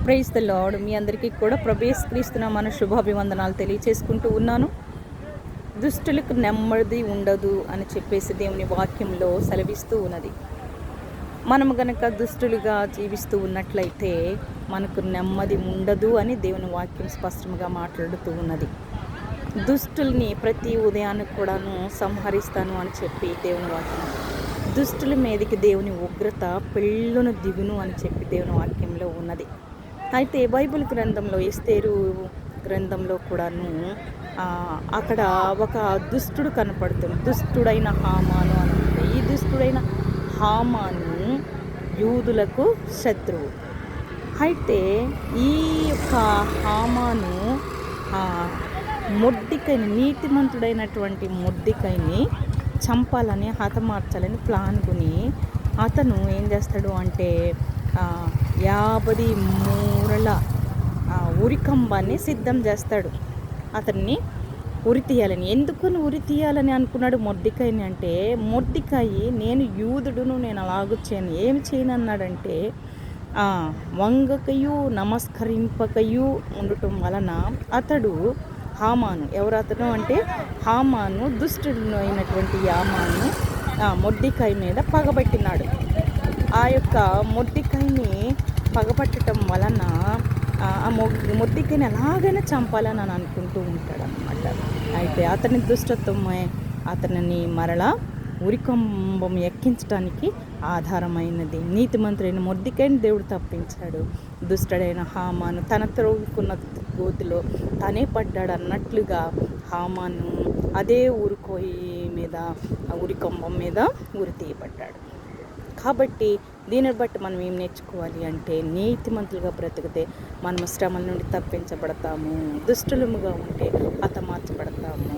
Praise the lord. మీ అందరికీ కూడా ప్రభు యేసుక్రీస్తు మన శుభాభివందనాలు తెలియచేసుకుంటూ ఉన్నాను. దుష్టులకు నెమ్మది ఉండదు అని చెప్పేసి దేవుని వాక్యంలో సెలవిస్తూ ఉన్నది. మనము గనక దుష్టులుగా జీవిస్తూ ఉన్నట్లయితే మనకు నెమ్మది ఉండదు అని దేవుని వాక్యం స్పష్టంగా మాట్లాడుతూ ఉన్నది. దుష్టుల్ని ప్రతి ఉదయాన్ని కూడాను సంహరిస్తాను అని చెప్పి దేవుని వాక్యం, దుష్టుల మీదకి దేవుని ఉగ్రత పెళ్ళును దిగును అని చెప్పి దేవుని వాక్యంలో ఉన్నది. అయితే బైబిల్ గ్రంథంలో ఎస్తేరు గ్రంథంలో కూడాను అక్కడ ఒక దుష్టుడు కనపడుతుంది. దుష్టుడైన హామాను అని. ఈ దుష్టుడైన హామాను యూదులకు శత్రువు. అయితే ఈ యొక్క హామాను మొర్దెకైని, నీతిమంతుడైనటువంటి మొర్దెకైని చంపాలని, హతమార్చాలని ప్లాన్ కొని అతను ఏం చేస్తాడు అంటే 50 మూరల ఉరికంబాన్ని సిద్ధం చేస్తాడు. అతన్ని ఉరి తీయాలని. ఎందుకని ఉరి తీయాలని అనుకున్నాడు మొర్దెకైని అంటే, మొర్దెకాయి నేను యూదుడును, నేను అలాగూ చేయను, ఏమి చేయను అన్నాడంటే వంగకయు నమస్కరింపకయు ఉండటం వలన అతడు హామాను, ఎవరు అతను అంటే హామాను దుష్టుడు అయినటువంటి హామాను మొర్దెకాయి మీద పగబట్టినాడు. ఆ యొక్క మొర్దెకాయిని పగపట్టడం వలన ఆ మొర్దెకాయిని ఎలాగైనా చంపాలని అని అనుకుంటూ ఉంటాడు అన్నమాట. అయితే అతని దుష్టత్వమే అతనిని మరలా ఉరికంబం ఎక్కించడానికి ఆధారమైనది. నీతిమంతుడైన మొర్దెకాయిని దేవుడు తప్పించాడు. దుష్టుడైన హామాను తన త్రోవుకున్న గోతిలో తనే పడ్డాడు అన్నట్లుగా హామాను అదే ఊరుకోయి మీద, ఉరికంబం మీద ఉరి తీయబడ్డాడు. కాబట్టి దీనిని బట్టి మనం ఏం నేర్చుకోవాలి అంటే, నీతిమంతులుగా బ్రతికితే మనము శ్రమల నుండి తప్పించబడతాము, దుష్టులముగా ఉంటే హతమార్చబడతాము.